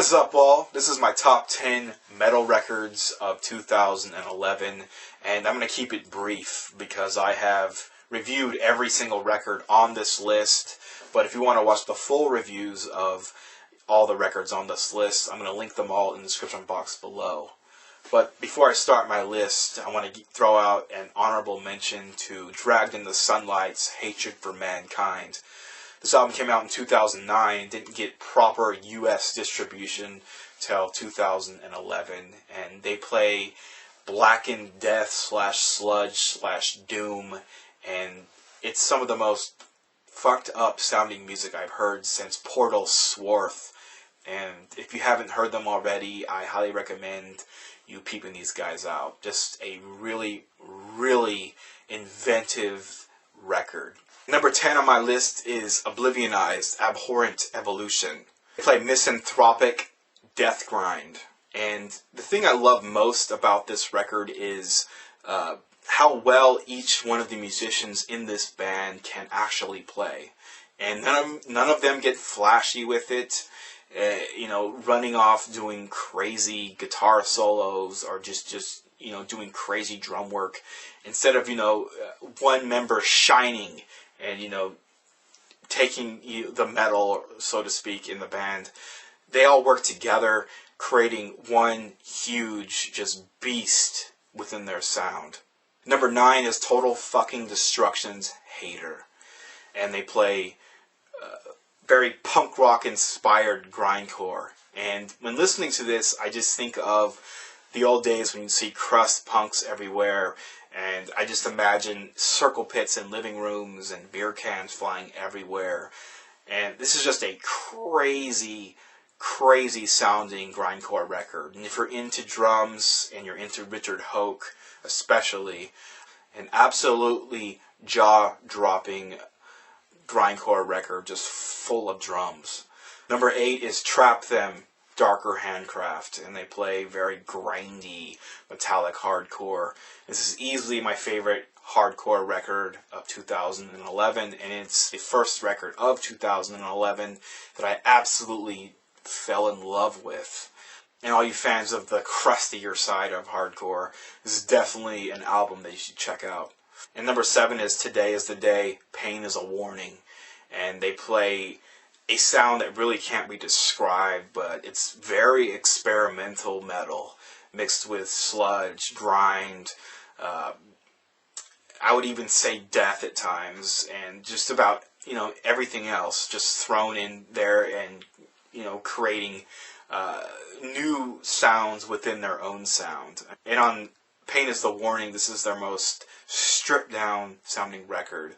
What's up, all? This is my top 10 metal records of 2011, and I'm going to keep it brief because I have reviewed every single record on this list. But if you want to watch the full reviews of all the records on this list, I'm going to link them all in the description box below. But before I start my list, I want to throw out an honorable mention to Dragged in the Sunlight's Hatred for Mankind. This album came out in 2009, didn't get proper US distribution till 2011, and they play blackened death / sludge / doom, and it's some of the most fucked up sounding music I've heard since Portal Swarth. And if you haven't heard them already, I highly recommend you peeping these guys out. Just a really, really inventive record. Number 10 on my list is Oblivionized, Abhorrent Evolution. They play Misanthropic Death Grind. And the thing I love most about this record is how well each one of the musicians in this band can actually play. And none of them get flashy with it, running off doing crazy guitar solos or just doing crazy drum work. Instead of, one member shining and, taking the metal, so to speak, in the band, they all work together, creating one huge, just beast within their sound. Number 9 is Total Fucking Destruction's Hater. And they play very punk rock inspired grindcore. And when listening to this, I just think of the old days when you see crust punks everywhere, and I just imagine circle pits in living rooms and beer cans flying everywhere. And this is just a crazy, crazy sounding grindcore record. And if you're into drums and you're into Richard Hoke especially, an absolutely jaw-dropping grindcore record just full of drums. Number 8 is Trap Them, Darker Handcraft, and they play very grindy, metallic hardcore. This is easily my favorite hardcore record of 2011, and it's the first record of 2011 that I absolutely fell in love with. And all you fans of the crustier side of hardcore, this is definitely an album that you should check out. And number 7 is Today Is the Day, Pain is a Warning, and they play a sound that really can't be described, but it's very experimental metal mixed with sludge, grind, I would even say death at times, and just about, everything else just thrown in there and, creating new sounds within their own sound. And on Pain is the Warning, this is their most stripped down sounding record.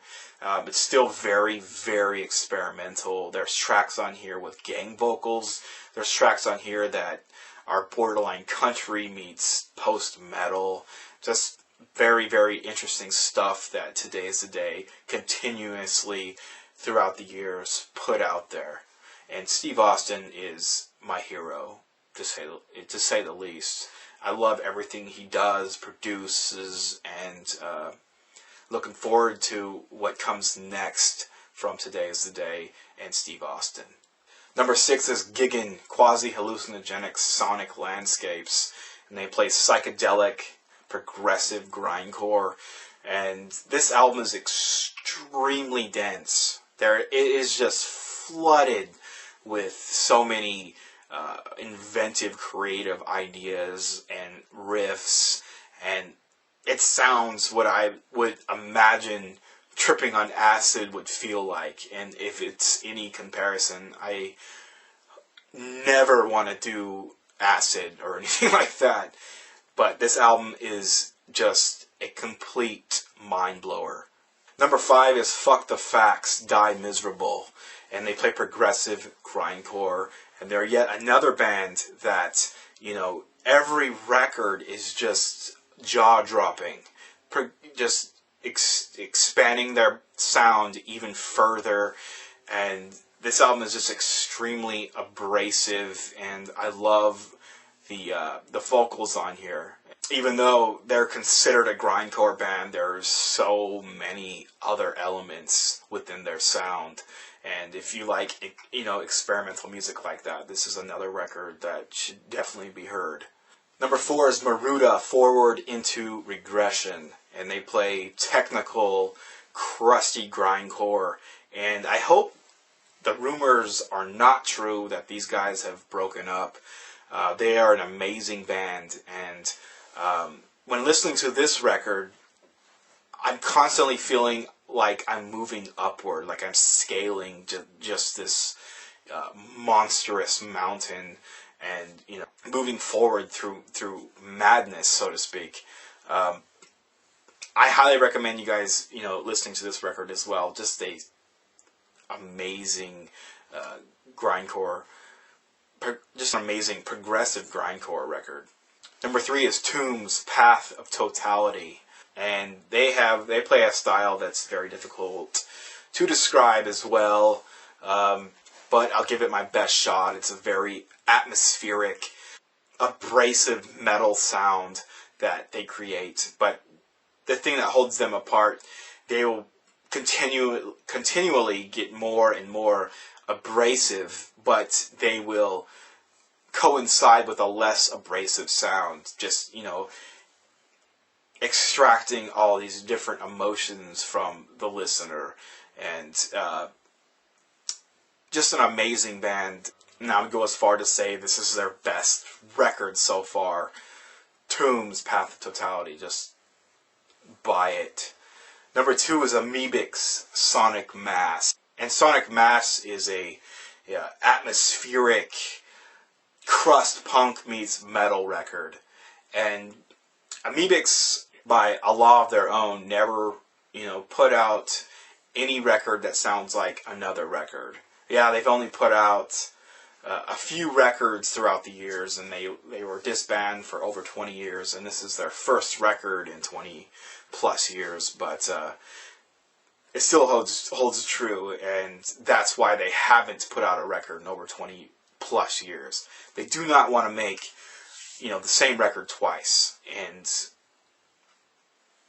It's still very, very experimental. There's tracks on here with gang vocals. There's tracks on here that are borderline country meets post-metal. Just very, very interesting stuff that Today Is the Day continuously throughout the years put out there. And Steve Austin is my hero, to say the least. I love everything he does, produces, and looking forward to what comes next from Today Is the Day and Steve Austin. Number 6 is Giggin, Quasi-Hallucinogenic Sonic Landscapes, and they play psychedelic, progressive grindcore, and this album is extremely dense. It is just flooded with so many inventive, creative ideas and riffs, and it sounds what I would imagine tripping on acid would feel like. And if it's any comparison, I never want to do acid or anything like that. But this album is just a complete mind blower. Number 5 is Fuck the Facts, Die Miserable, and they play progressive grindcore. And they're yet another band that, every record is just jaw-dropping, just expanding their sound even further. And this album is just extremely abrasive, and I love the vocals on here. even though they're considered a grindcore band, there's so many other elements within their sound. And if you like, experimental music like that, this is another record that should definitely be heard. Number 4 is Maruda, Forward into Regression. And they play technical, crusty grindcore. And I hope the rumors are not true that these guys have broken up. They are an amazing band. And when listening to this record, I'm constantly feeling like I'm moving upward, like I'm scaling just this monstrous mountain, and moving forward through madness, so to speak. I highly recommend you guys listening to this record as well. Just a amazing grindcore, just an amazing progressive grindcore record. Number 3 is Tombs, Path of Totality. And they play a style that's very difficult to describe as well, but I'll give it my best shot. It's a very atmospheric, abrasive metal sound that they create. But the thing that holds them apart, they will continually get more and more abrasive, but they will coincide with a less abrasive sound. Just, extracting all these different emotions from the listener. And just an amazing band. And I would go as far to say this is their best record so far. Tombs, Path of Totality. Just buy it. Number 2 is Amebix, Sonic Mass. And Sonic Mass is a atmospheric crust punk meets metal record. And Amebix, by a law of their own, never, put out any record that sounds like another record. Yeah, they've only put out a few records throughout the years, and they were disbanded for over 20 years, and this is their first record in 20 plus years, but it still holds true, and that's why they haven't put out a record in over 20 plus years. They do not want to make the same record twice, and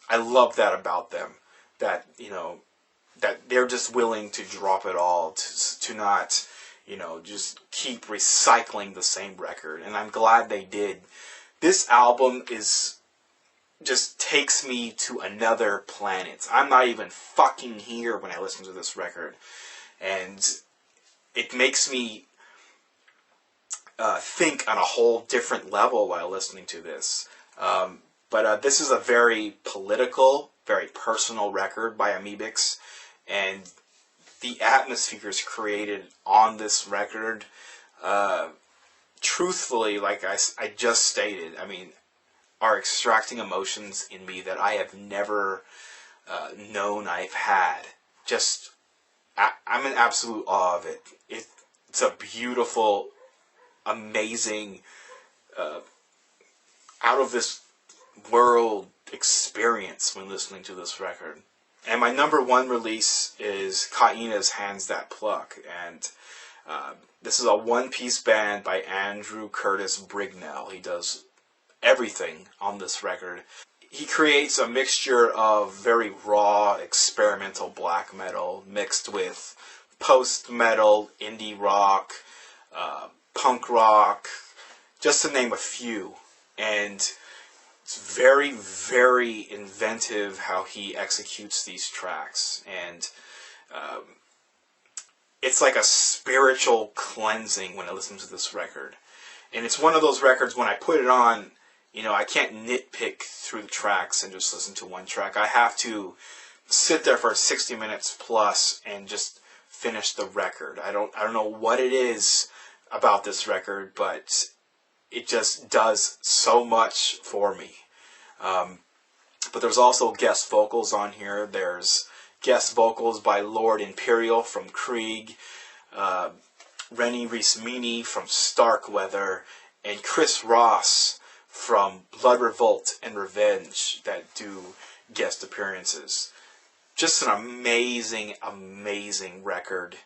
I love that about them, that that they're just willing to drop it all, to not just keep recycling the same record. And I'm glad they did. This album just takes me to another planet. I'm not even fucking here when I listen to this record, and it makes me think on a whole different level while listening to this. But this is a very political, very personal record by Amebix, and the atmospheres created on this record, truthfully, like I just stated, are extracting emotions in me that I have never known I've had. I'm in absolute awe of it. It's a beautiful, amazing, out of this world experience when listening to this record. And my number 1 release is Kaina's Hands That Pluck, and this is a one-piece band by Andrew Curtis Brignell. He does everything on this record. He creates a mixture of very raw experimental black metal mixed with post-metal, indie rock, punk rock, just to name a few. And it's very, very inventive how he executes these tracks. And it's like a spiritual cleansing when I listen to this record. And it's one of those records, when I put it on, I can't nitpick through the tracks and just listen to one track. I have to sit there for 60 minutes plus and just finish the record. I don't know what it is about this record, but it just does so much for me. But there's also guest vocals on here. There's guest vocals by Lord Imperial from Krieg, Rennie Rees-Mini from Starkweather, and Chris Ross from Blood Revolt and Revenge that do guest appearances. Just an amazing, amazing record,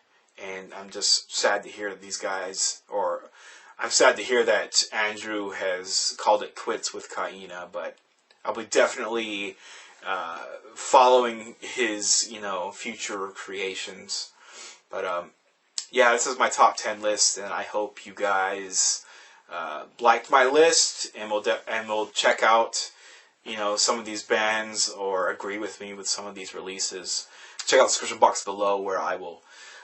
and I'm just sad to hear that these guys, or I'm sad to hear that Andrew has called it quits with Kaina, but I'll be definitely following his, future creations. But yeah, this is my top 10 list, and I hope you guys liked my list, and we'll check out, some of these bands or agree with me with some of these releases. Check out the description box below where I will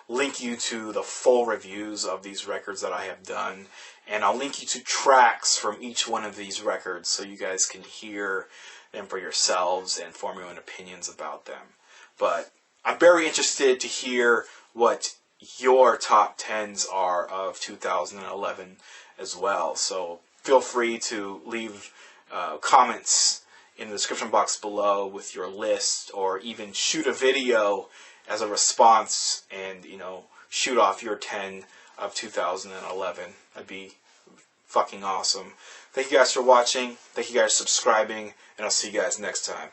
link you to the full reviews of these records that I have done, and I'll link you to tracks from each one of these records so you guys can hear them for yourselves and form your own opinions about them. But I'm very interested to hear what your top 10s are of 2011 as well. So feel free to leave comments in the description box below with your list, or even shoot a video as a response and, shoot off your 10 of 2011. That'd be fucking awesome. Thank you guys for watching. Thank you guys for subscribing, and I'll see you guys next time.